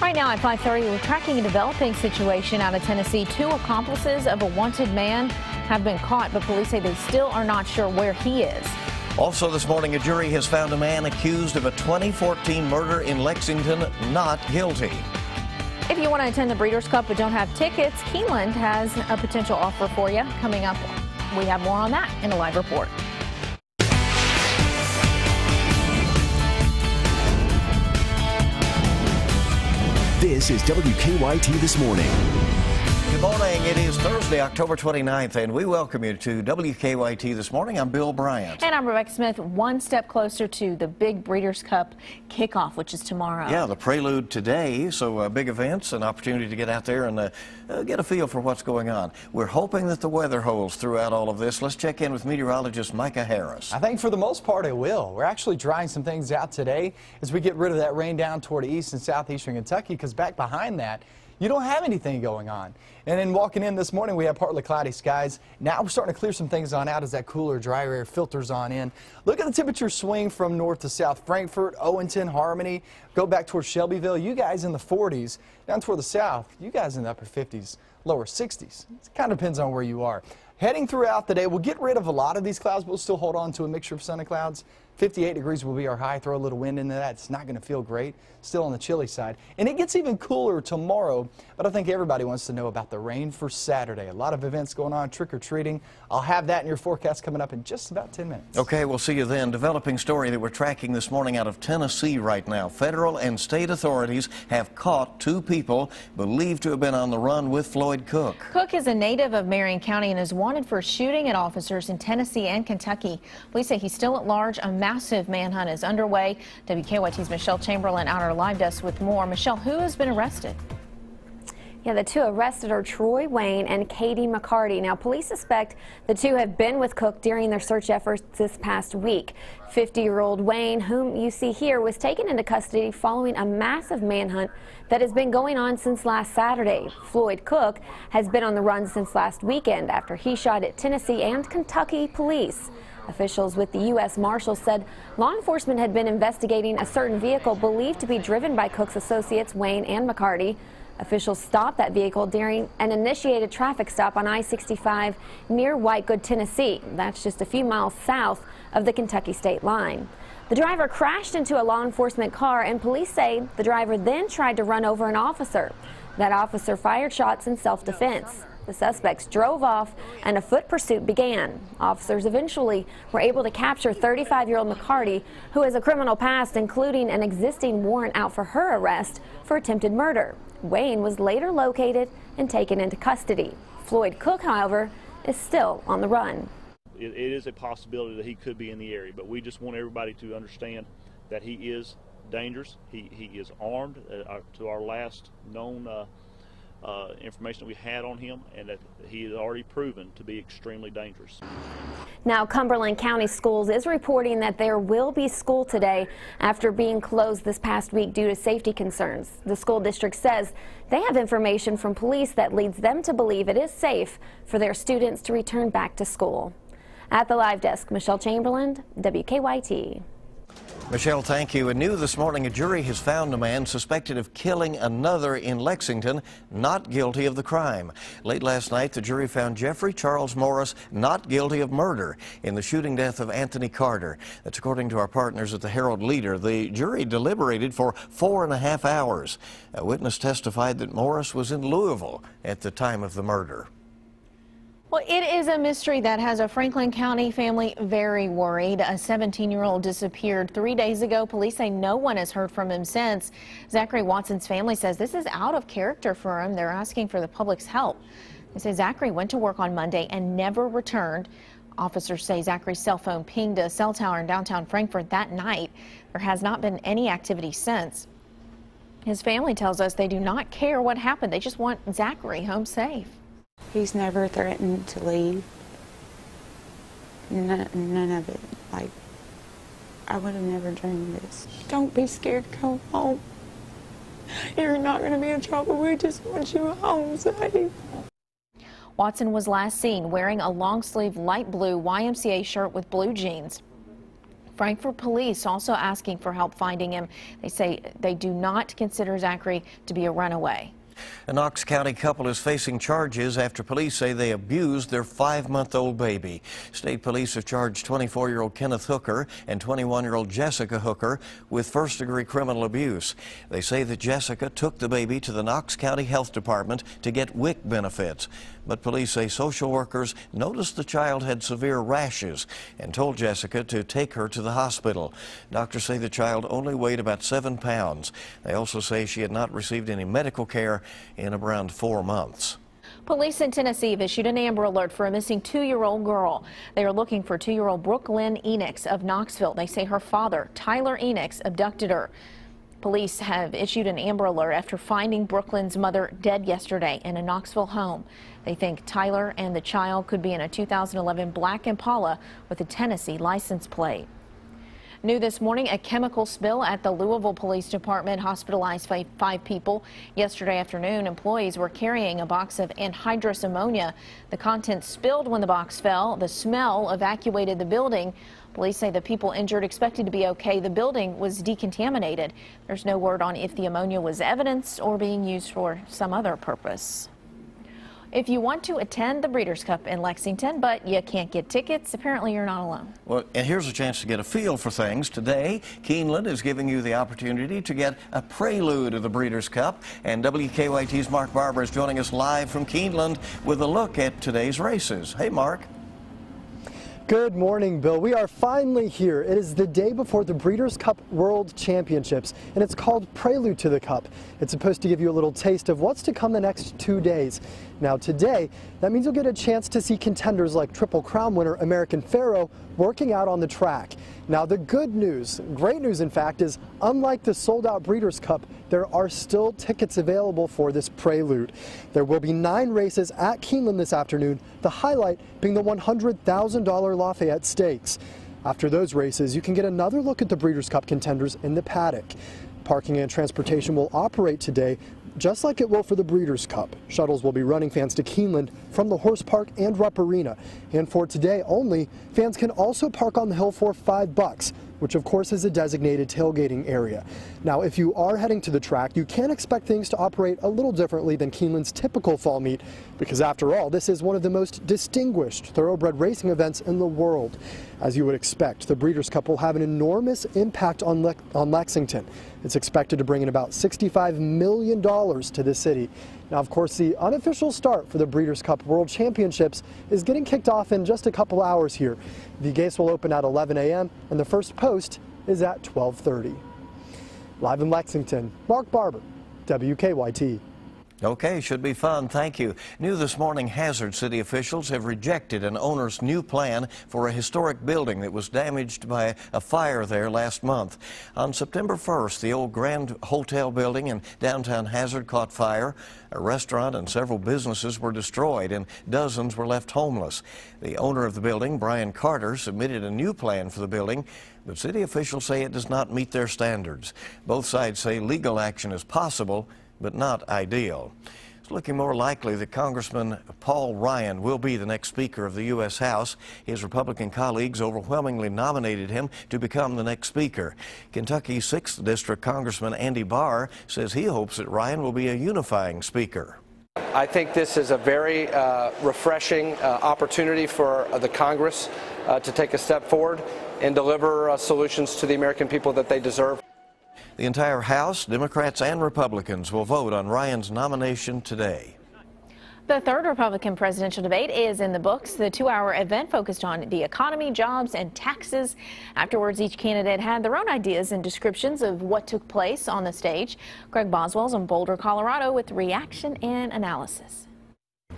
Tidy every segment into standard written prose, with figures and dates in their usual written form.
Right now at 5:30, we're tracking a developing situation out of Tennessee. 2 accomplices of a wanted man have been caught, but police say they still are not sure where he is. Also this morning, a jury has found a man accused of a 2014 murder in Lexington not guilty. If you want to attend the Breeders' Cup but don't have tickets, Keeneland has a potential offer for you. Coming up, we have more on that in a live report. This is WKYT This Morning. Good morning. It is Thursday, October 29th, and we welcome you to WKYT This Morning. I'm Bill Bryant. And I'm Rebecca Smith, one step closer to the big Breeders' Cup kickoff, which is tomorrow. Yeah, the prelude today, so big events, an opportunity to get out there and get a feel for what's going on. We're hoping that the weather holds throughout all of this. Let's check in with meteorologist Micah Harris. I think for the most part it will. We're actually drying some things out today as we get rid of that rain down toward east and southeastern Kentucky, because back behind that, you don't have anything going on. And then walking in this morning, we have partly cloudy skies. Now we're starting to clear some things on out as that cooler, drier air filters on in. Look at the temperature swing from north to south. Frankfort, Owenton, Harmony, go back towards Shelbyville. You guys in the 40s. Down toward the south, you guys in the upper 50s, lower 60s. It kind of depends on where you are. Heading throughout the day, we'll get rid of a lot of these clouds, but we'll still hold on to a mixture of sun and clouds. 58 degrees will be our high. Throw a little wind into that. It's not going to feel great. Still on the chilly side. And it gets even cooler tomorrow, but I think everybody wants to know about the rain for Saturday. A lot of events going on, trick-or-treating. I'll have that in your forecast coming up in just about 10 minutes. Okay, we'll see you then. Developing story that we're tracking this morning out of Tennessee right now. Federal and state authorities have caught 2 people believed to have been on the run with Floyd Cook. Cook is a native of Marion County and is wanted for shooting at officers in Tennessee and Kentucky. Police say he's still at large. A massive manhunt is underway. WKYT's Michelle Chamberlain out our live desk with more. Michelle, who has been arrested? Yeah, the 2 arrested are Troy Wayne and Katie McCarty. Now, police suspect the 2 have been with Cook during their search efforts this past week. 50-year-old Wayne, whom you see here, was taken into custody following a massive manhunt that has been going on since last Saturday. Floyd Cook has been on the run since last weekend after he shot at Tennessee and Kentucky police. Officials with the U.S. Marshals said law enforcement had been investigating a certain vehicle believed to be driven by Cook's associates Wayne and McCarty. Officials stopped that vehicle during an initiated traffic stop on I-65 near Whitegood, Tennessee. That's just a few miles south of the Kentucky state line. The driver crashed into a law enforcement car, and police say the driver then tried to run over an officer. That officer fired shots in self-defense. The suspects drove off and a foot pursuit began. Officers eventually were able to capture 35-year-old McCarty, who has a criminal past, including an existing warrant out for her arrest for attempted murder. Wayne was later located and taken into custody. Floyd Cook, however, is still on the run. It is a possibility that he could be in the area, but we just want everybody to understand that he is dangerous. He is armed to our last known information that we had on him, and that he has already proven to be extremely dangerous. Now, Cumberland County Schools is reporting that there will be school today after being closed this past week due to safety concerns. The school district says they have information from police that leads them to believe it is safe for their students to return back to school. At the live desk, Michelle Chamberlain, WKYT. Michelle, thank you. And new this morning, a jury has found a man suspected of killing another in Lexington not guilty of the crime. Late last night, the jury found Jeffrey Charles Morris not guilty of murder in the shooting death of Anthony Carter. That's according to our partners at the Herald Leader. The jury deliberated for 4.5 hours. A witness testified that Morris was in Louisville at the time of the murder. Well, it is a mystery that has a Franklin County family very worried. A 17-year-old disappeared 3 days ago. Police say no one has heard from him since. Zachary Watson's family says this is out of character for him. They're asking for the public's help. They say Zachary went to work on Monday and never returned. Officers say Zachary's cell phone pinged a cell tower in downtown Frankfort that night. There has not been any activity since. His family tells us they do not care what happened. They just want Zachary home safe. He's never threatened to leave. None of it. Like, I would have never dreamed this. Don't be scared to go home. You're not going to be in trouble. We just want you home safe. Watson was last seen wearing a long-sleeve light blue YMCA shirt with blue jeans. Frankfort police also asking for help finding him. They say they do not consider Zachary to be a runaway. A Knox County couple is facing charges after police say they abused their 5-month-old baby. State police have charged 24-year-old Kenneth Hooker and 21-year-old Jessica Hooker with first-degree criminal abuse. They say that Jessica took the baby to the Knox County Health Department to get WIC benefits. But police say social workers noticed the child had severe rashes and told Jessica to take her to the hospital. Doctors say the child only weighed about 7 pounds. They also say she had not received any medical care in around 4 months. Police in Tennessee have issued an Amber Alert for a missing 2-year-old girl. They are looking for 2-year-old Brooklyn Enix of Knoxville. They say her father, Tyler Enix, abducted her. Police have issued an Amber Alert after finding Brooklyn's mother dead yesterday in a Knoxville home. They think Tyler and the child could be in a 2011 black Impala with a Tennessee license plate. New this morning, a chemical spill at the Louisville Police Department hospitalized 5 people. Yesterday afternoon, employees were carrying a box of anhydrous ammonia. The contents spilled when the box fell. The smell evacuated the building. Police say the people injured expected to be okay. The building was decontaminated. There's no word on if the ammonia was evidence or being used for some other purpose. If you want to attend the Breeders' Cup in Lexington, but you can't get tickets, apparently you're not alone. Well, and here's a chance to get a feel for things. Today, Keeneland is giving you the opportunity to get a prelude of the Breeders' Cup. And WKYT's Mark Barber is joining us live from Keeneland with a look at today's races. Hey, Mark. Good morning, Bill. We are finally here. It is the day before the Breeders' Cup World Championships, and it's called Prelude to the Cup. It's supposed to give you a little taste of what's to come the next 2 days. Now today, that means you'll get a chance to see contenders like Triple Crown winner American Pharoah working out on the track. Now the good news, great news in fact, is unlike the sold-out Breeders' Cup, there are still tickets available for this Prelude. There will be 9 races at Keeneland this afternoon, the highlight being the $100,000 Lafayette Stakes. After those races, you can get another look at the Breeders' Cup contenders in the paddock. Parking and transportation will operate today, just like it will for the Breeders' Cup. Shuttles will be running fans to Keeneland from the Horse Park and Rupp Arena. And for today only, fans can also park on the hill for $5, which of course is a designated tailgating area. Now, if you are heading to the track, you can expect things to operate a little differently than Keeneland's typical fall meet, because after all, this is one of the most distinguished thoroughbred racing events in the world. As you would expect, the Breeders' Cup will have an enormous impact on Lexington. It's expected to bring in about $65 million to the city. Now, of course, the unofficial start for the Breeders' Cup World Championships is getting kicked off in just a couple hours here. The gates will open at 11 a.m. and the first post is at 12:30. Live in Lexington, Mark Barber, WKYT. Okay, should be fun. Thank you. New this morning, Hazard city officials have rejected an owner's new plan for a historic building that was damaged by a fire there last month. On September 1st, the old Grand Hotel building in downtown Hazard caught fire. A restaurant and several businesses were destroyed and dozens were left homeless. The owner of the building, Brian Carter, submitted a new plan for the building, but city officials say it does not meet their standards. Both sides say legal action is possible, but not ideal. It's looking more likely that Congressman Paul Ryan will be the next Speaker of the U.S. House. His Republican colleagues overwhelmingly nominated him to become the next Speaker. Kentucky's 6th District Congressman Andy Barr says he hopes that Ryan will be a unifying Speaker. I think this is a very refreshing opportunity for the Congress to take a step forward and deliver solutions to the American people that they deserve. The entire House, Democrats and Republicans, will vote on Ryan's nomination today. The third Republican presidential debate is in the books. The 2-hour event focused on the economy, jobs, and taxes. Afterwards, each candidate had their own ideas and descriptions of what took place on the stage. Greg Boswell's in Boulder, Colorado, with reaction and analysis.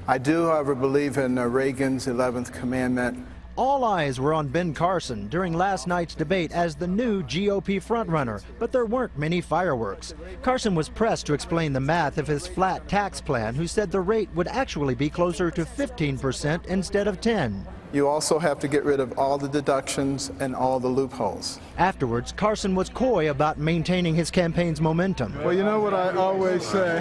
I do, however, believe in Reagan's 11th commandment. All eyes were on Ben Carson during last night's debate as the new GOP frontrunner, but there weren't many fireworks. Carson was pressed to explain the math of his flat tax plan, who said the rate would actually be closer to 15% instead of 10%. You also have to get rid of all the deductions and all the loopholes. Afterwards, Carson was coy about maintaining his campaign's momentum. Well, you know what I always say?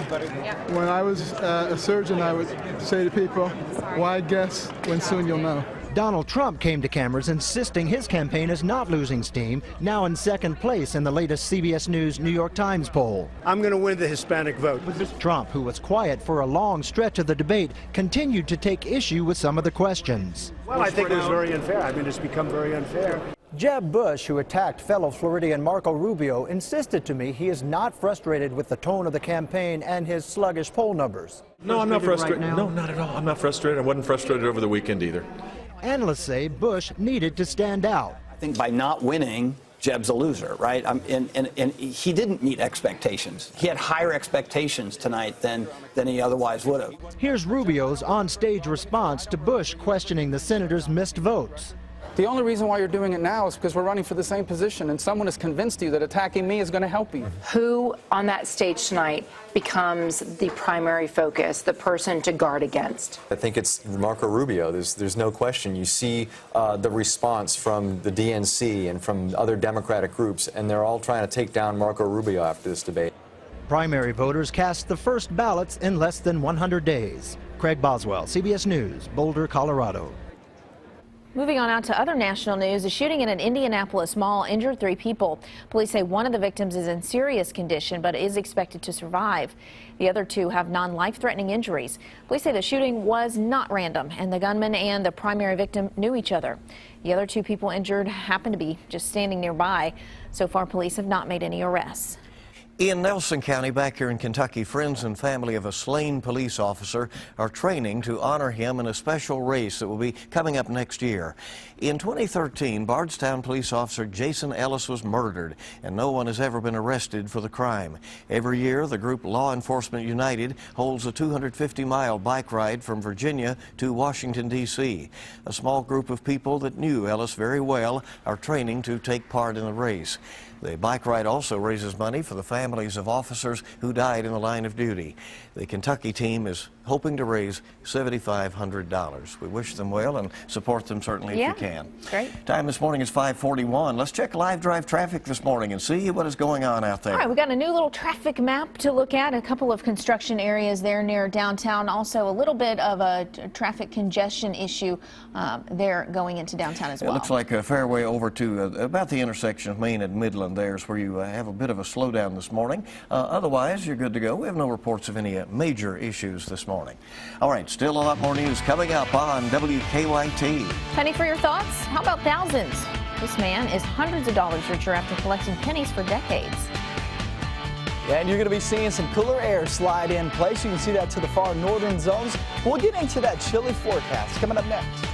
When I was a surgeon, I would say to people, why guess when soon you'll know? Donald Trump came to cameras insisting his campaign is not losing steam, now in second place in the latest CBS News New York Times poll. I'm going to win the Hispanic vote. Trump, who was quiet for a long stretch of the debate, continued to take issue with some of the questions. Well, I think it was very unfair. I mean, it's become very unfair. Jeb Bush, who attacked fellow Floridian Marco Rubio, insisted to me he is not frustrated with the tone of the campaign and his sluggish poll numbers. No, I'm not frustrated. No, not at all. I'm not frustrated. I wasn't frustrated over the weekend either. Analysts say Bush needed to stand out. I think by not winning, Jeb's a loser, right? And he didn't meet expectations. He had higher expectations tonight than he otherwise would have. Here's Rubio's on-stage response to Bush questioning the senator's missed votes. The only reason why you're doing it now is because we're running for the same position, and someone has convinced you that attacking me is going to help you. Who on that stage tonight becomes the primary focus, the person to guard against? I think it's Marco Rubio. There's no question. You see the response from the DNC and from other Democratic groups, and they're all trying to take down Marco Rubio after this debate. Primary voters cast the first ballots in less than 100 days. Craig Boswell, CBS News, Boulder, Colorado. Moving on out to other national news, a shooting in an Indianapolis mall injured 3 people. Police say one of the victims is in serious condition but is expected to survive. The other 2 have non-life-threatening injuries. Police say the shooting was not random and the gunman and the primary victim knew each other. The other 2 people injured happened to be just standing nearby. So far, police have not made any arrests. In Nelson County, back here in Kentucky, friends and family of a slain police officer are training to honor him in a special race that will be coming up next year. In 2013, Bardstown police officer Jason Ellis was murdered, and no one has ever been arrested for the crime. Every year, the group Law Enforcement United holds a 250-mile bike ride from Virginia to Washington, D.C. A small group of people that knew Ellis very well are training to take part in the race. The bike ride also raises money for the families of officers who died in the line of duty. The Kentucky team is hoping to raise $7,500. We wish them well and support them certainly if you can. Great. Time this morning is 5:41. Let's check live drive traffic this morning and see what is going on out there. All right, we got a new little traffic map to look at. A couple of construction areas there near downtown. Also a little bit of a traffic congestion issue there going into downtown as well. It looks like a fairway over to about the intersection of Main and Midland. There's where you have a bit of a slowdown this morning. Otherwise, you're good to go. We have no reports of any major issues this morning. All right, still a lot more news coming up on WKYT. Penny for your thoughts? How about thousands? This man is hundreds of dollars richer after collecting pennies for decades. Yeah, and you're going to be seeing some cooler air slide in place. You can see that to the far northern zones. We'll get into that chilly forecast coming up next.